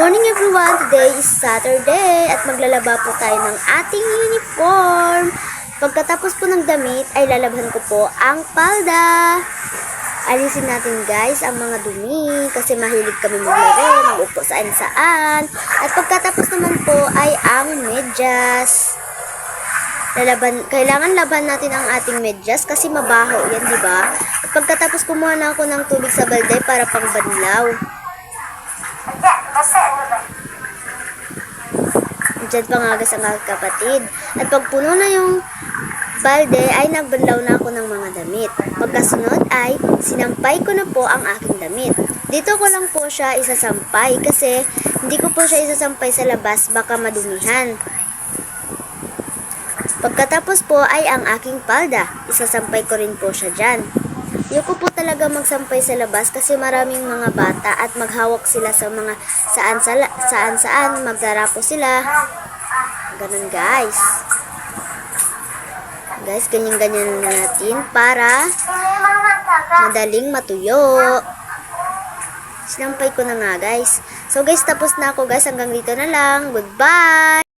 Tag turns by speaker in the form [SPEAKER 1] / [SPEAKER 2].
[SPEAKER 1] morning everyone! Today is Saturday at maglalaba po tayo ng ating uniform. Pagkatapos po ng damit ay lalabhan ko po ang palda. Alisin natin guys ang mga dumi kasi mahilig kami maglaro, mag-upo saan-saan. At pagkatapos naman po ay ang medyas. Kailangan laban natin ang ating medyas kasi mabaho yan, di ba? At pagkatapos kumuha na ako ng tubig sa balde para pangbanlaw. Diyan pangagas ang aking kapatid. At pag puno na yung balde, ay nagbanlaw na ako ng mga damit. Pagkasunod ay sinampay ko na po ang aking damit. Dito ko lang po siya isasampay kasi hindi ko po siya isasampay sa labas, baka madumihan. Pagkatapos po ay ang aking palda. Isasampay ko rin po siya dyan. Ayoko po talaga magsampay sa labas kasi maraming mga bata at maghawak sila sa mga saan-saan, magdarapo sila. Ganun guys. Guys, ganyan-ganyan na natin para madaling matuyo. Sinampay ko na nga guys. So guys, tapos na ako guys. Hanggang dito na lang. Goodbye!